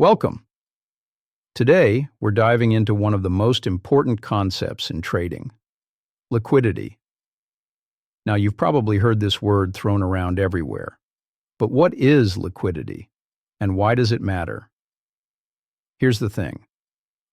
Welcome. Today, we're diving into one of the most important concepts in trading, liquidity. Now, you've probably heard this word thrown around everywhere. But what is liquidity, and why does it matter? Here's the thing.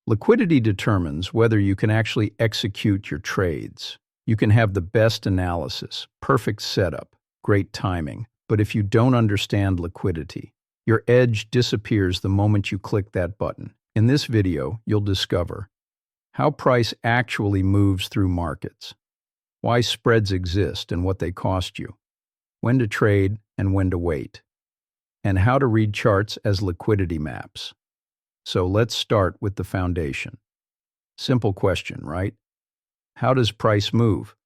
Liquidity determines whether you can actually execute your trades. You can have the best analysis, perfect setup, great timing, but if you don't understand liquidity, your edge disappears the moment you click that button. In this video, you'll discover how price actually moves through markets, why spreads exist and what they cost you, when to trade and when to wait, and how to read charts as liquidity maps. So let's start with the foundation. Simple question, right? How does price move?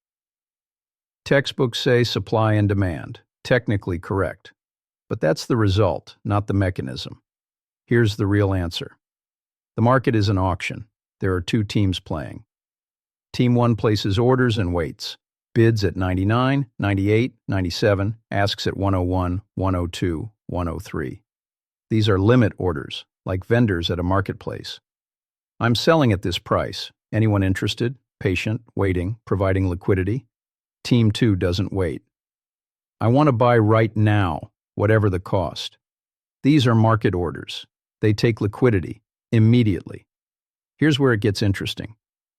Textbooks say supply and demand. Technically correct. But that's the result, not the mechanism. Here's the real answer. The market is an auction. There are two teams playing. Team 1 places orders and waits. Bids at 99, 98, 97, asks at 101, 102, 103. These are limit orders, like vendors at a marketplace. I'm selling at this price. Anyone interested? Patient, waiting, providing liquidity. Team 2 doesn't wait. I want to buy right now, whatever the cost. These are market orders. They take liquidity immediately. Here's where it gets interesting.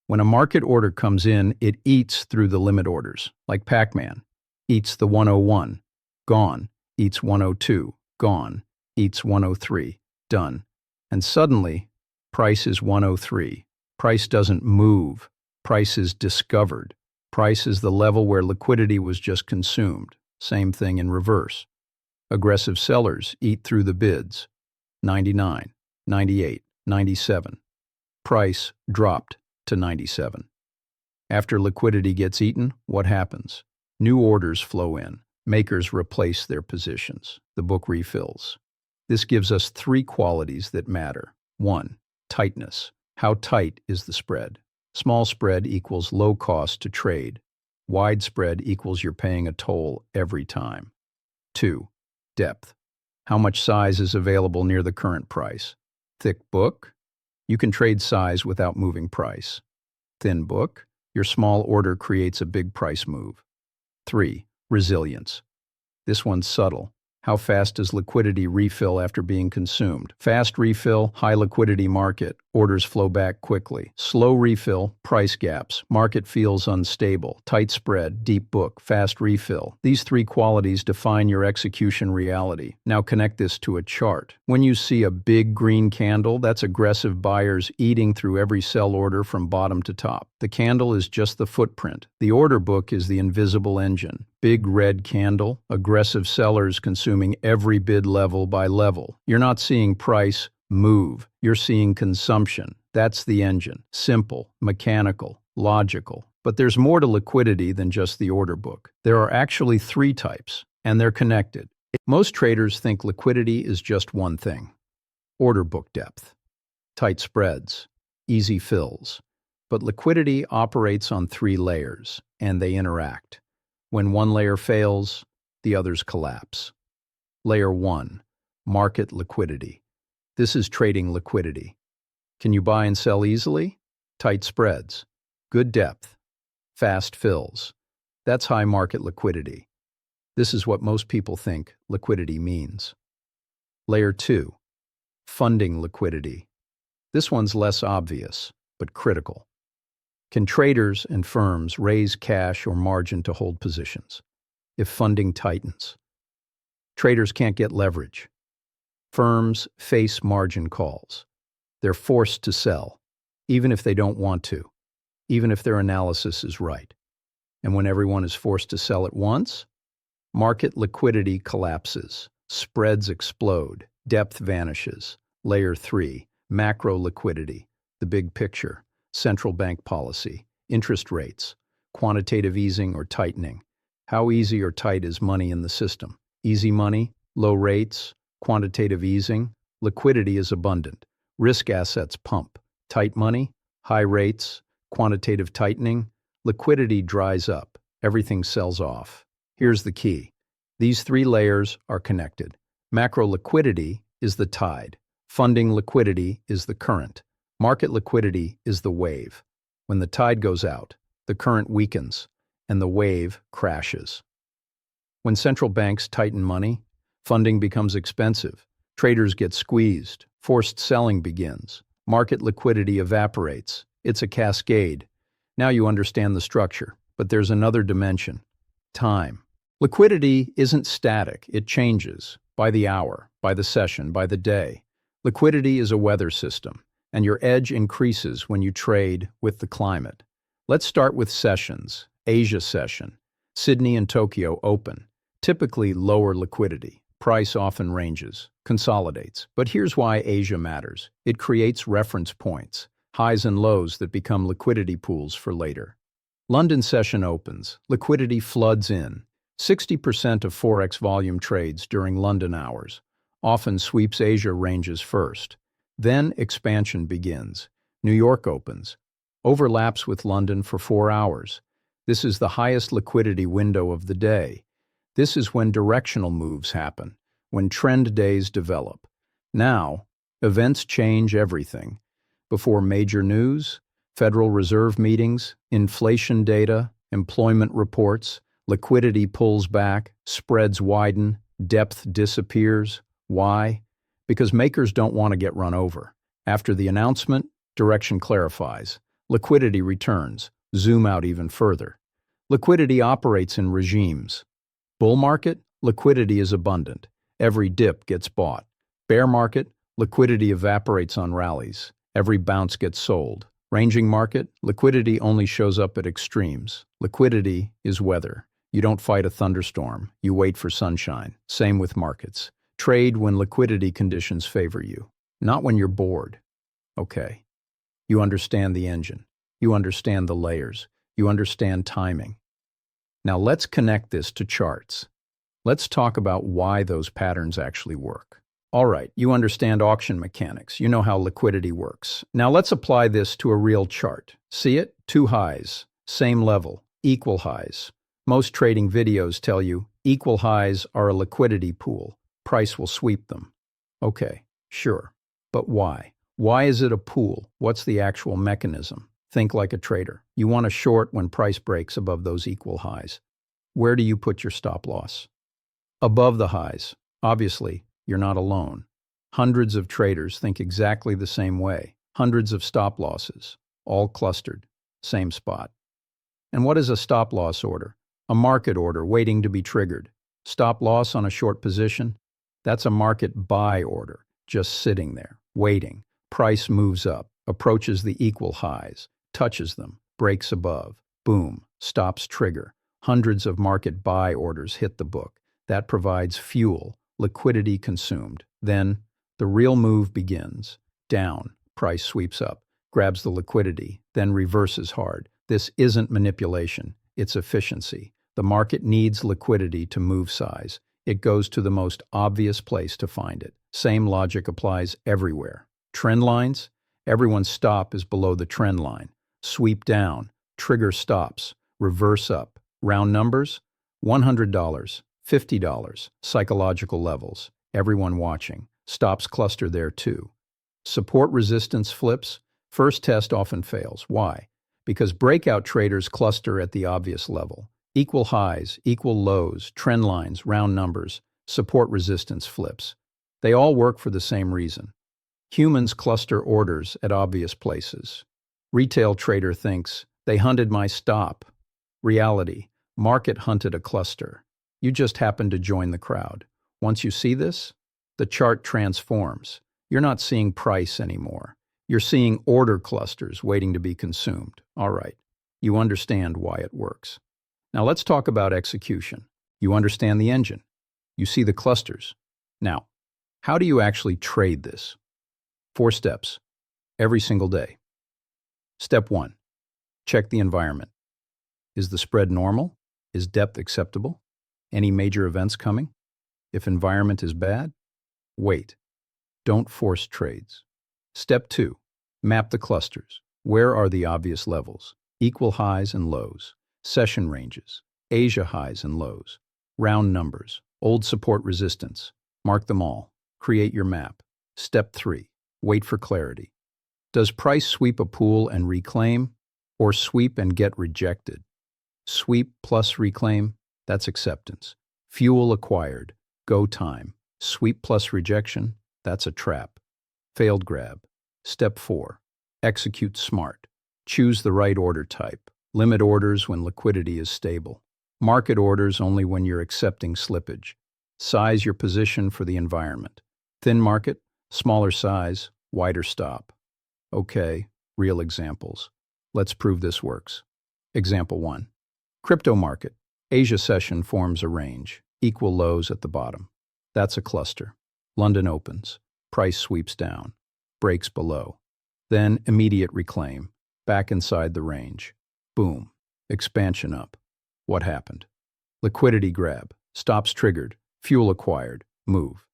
When a market order comes in, it eats through the limit orders, like Pac-Man. Eats the 101, gone. Eats 102, gone. Eats 103, done. And suddenly, price is 103. Price doesn't move. Price is discovered. Price is the level where liquidity was just consumed. Same thing in reverse. Aggressive sellers eat through the bids. 99, 98, 97. Price dropped to 97. After liquidity gets eaten, what happens? New orders flow in. Makers replace their positions. The book refills. This gives us three qualities that matter. 1. Tightness. How tight is the spread? Small spread equals low cost to trade. Wide spread equals you're paying a toll every time. 2. Depth. How much size is available near the current price? Thick book? You can trade size without moving price. Thin book? Your small order creates a big price move. 3. Resilience. This one's subtle. How fast does liquidity refill after being consumed? Fast refill, high liquidity market, orders flow back quickly. Slow refill, price gaps, market feels unstable, tight spread, deep book, fast refill. These three qualities define your execution reality. Now connect this to a chart. When you see a big green candle, that's aggressive buyers eating through every sell order from bottom to top. The candle is just the footprint. The order book is the invisible engine. Big red candle, aggressive sellers consuming every bid level by level. You're not seeing price move. You're seeing consumption. That's the engine. Simple, mechanical, logical. But there's more to liquidity than just the order book. There are actually three types, and they're connected. Most traders think liquidity is just one thing. Order book depth, tight spreads, easy fills. But liquidity operates on three layers, and they interact. When one layer fails, the others collapse. Layer 1, market liquidity. This is trading liquidity. Can you buy and sell easily? Tight spreads. Good depth. Fast fills. That's high market liquidity. This is what most people think liquidity means. Layer 2, funding liquidity. This one's less obvious, but critical. Can traders and firms raise cash or margin to hold positions if funding tightens? Traders can't get leverage. Firms face margin calls. They're forced to sell, even if they don't want to, even if their analysis is right. And when everyone is forced to sell at once, market liquidity collapses, spreads explode, depth vanishes. Layer 3, macro liquidity, the big picture. Central bank policy, interest rates, quantitative easing or tightening. How easy or tight is money in the system? Easy money, low rates, quantitative easing, liquidity is abundant. Risk assets pump. Tight money, high rates, quantitative tightening, liquidity dries up. Everything sells off. Here's the key. These three layers are connected. Macro liquidity is the tide. Funding liquidity is the current. Market liquidity is the wave. When the tide goes out, the current weakens, and the wave crashes. When central banks tighten money, funding becomes expensive. Traders get squeezed. Forced selling begins. Market liquidity evaporates. It's a cascade. Now you understand the structure, but there's another dimension: time. Liquidity isn't static, it changes by the hour, by the session, by the day. Liquidity is a weather system, and your edge increases when you trade with the climate. Let's start with sessions. Asia session. Sydney and Tokyo open. Typically lower liquidity. Price often ranges, consolidates. But here's why Asia matters. It creates reference points, highs and lows that become liquidity pools for later. London session opens. Liquidity floods in. 60% of Forex volume trades during London hours. Often sweeps Asia ranges first. Then expansion begins. New York opens. Overlaps with London for 4 hours. This is the highest liquidity window of the day. This is when directional moves happen, when trend days develop. Now, events change everything. Before major news, Federal Reserve meetings, inflation data, employment reports, liquidity pulls back, spreads widen, depth disappears. Why? Because makers don't want to get run over. After the announcement, direction clarifies. Liquidity returns. Zoom out even further. Liquidity operates in regimes. Bull market, liquidity is abundant. Every dip gets bought. Bear market, liquidity evaporates on rallies. Every bounce gets sold. Ranging market, liquidity only shows up at extremes. Liquidity is weather. You don't fight a thunderstorm. You wait for sunshine. Same with markets. Trade when liquidity conditions favor you, not when you're bored. Okay. You understand the engine. You understand the layers. You understand timing. Now let's connect this to charts. Let's talk about why those patterns actually work. All right, you understand auction mechanics. You know how liquidity works. Now let's apply this to a real chart. See it? 2 highs, same level, equal highs. Most trading videos tell you equal highs are a liquidity pool. Price will sweep them. Okay, sure. But why? Why is it a pool? What's the actual mechanism? Think like a trader. You want to short when price breaks above those equal highs. Where do you put your stop loss? Above the highs. Obviously, you're not alone. Hundreds of traders think exactly the same way. Hundreds of stop losses, all clustered, same spot. And what is a stop loss order? A market order waiting to be triggered. Stop loss on a short position? That's a market buy order, just sitting there, waiting. Price moves up, approaches the equal highs, touches them, breaks above. Boom, stops trigger. Hundreds of market buy orders hit the book. That provides fuel, liquidity consumed. Then, the real move begins. Down, price sweeps up, grabs the liquidity, then reverses hard. This isn't manipulation, it's efficiency. The market needs liquidity to move size. It goes to the most obvious place to find it. Same logic applies everywhere. Trend lines? Everyone's stop is below the trend line. Sweep down, trigger stops, reverse up. Round numbers? $100, $50, psychological levels. Everyone watching. Stops cluster there too. Support resistance flips? First test often fails. Why? Because breakout traders cluster at the obvious level. Equal highs, equal lows, trend lines, round numbers, support resistance flips. They all work for the same reason. Humans cluster orders at obvious places. Retail trader thinks, they hunted my stop. Reality, market hunted a cluster. You just happened to join the crowd. Once you see this, the chart transforms. You're not seeing price anymore. You're seeing order clusters waiting to be consumed. All right, you understand why it works. Now let's talk about execution. You understand the engine. You see the clusters. Now, how do you actually trade this? 4 steps, every single day. Step 1, check the environment. Is the spread normal? Is depth acceptable? Any major events coming? If environment is bad, wait. Don't force trades. Step 2, map the clusters. Where are the obvious levels? Equal highs and lows. Session ranges, Asia highs and lows, round numbers, old support resistance. Mark them all. Create your map. Step 3. Wait for clarity. Does price sweep a pool and reclaim, or sweep and get rejected? Sweep plus reclaim, that's acceptance. Fuel acquired, go time. Sweep plus rejection, that's a trap. Failed grab. Step 4. Execute smart. Choose the right order type. Limit orders when liquidity is stable. Market orders only when you're accepting slippage. Size your position for the environment. Thin market, smaller size, wider stop. Okay, real examples. Let's prove this works. Example 1. Crypto market. Asia session forms a range. Equal lows at the bottom. That's a cluster. London opens. Price sweeps down. Breaks below. Then immediate reclaim. Back inside the range. Boom. Expansion up. What happened? Liquidity grab. Stops triggered. Fuel acquired. Move.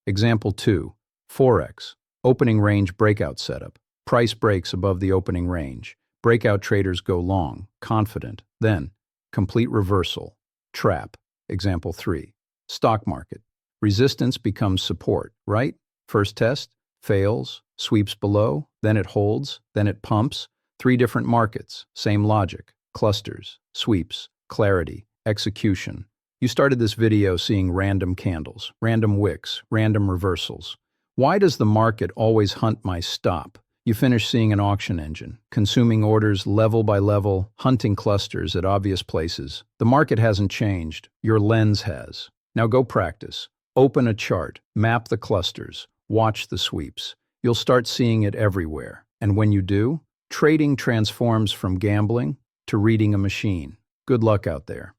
Example 2. Forex. Opening range breakout setup. Price breaks above the opening range. Breakout traders go long, confident. Then, complete reversal. Trap. Example 3. Stock market. Resistance becomes support, right? First test, fails, sweeps below, then it holds, then it pumps. 3 different markets, same logic. Clusters, sweeps, clarity, execution. You started this video seeing random candles, random wicks, random reversals. Why does the market always hunt my stop? You finish seeing an auction engine, consuming orders level by level, hunting clusters at obvious places. The market hasn't changed, your lens has. Now go practice. Open a chart, map the clusters, watch the sweeps. You'll start seeing it everywhere. And when you do, trading transforms from gambling to reading a machine. Good luck out there.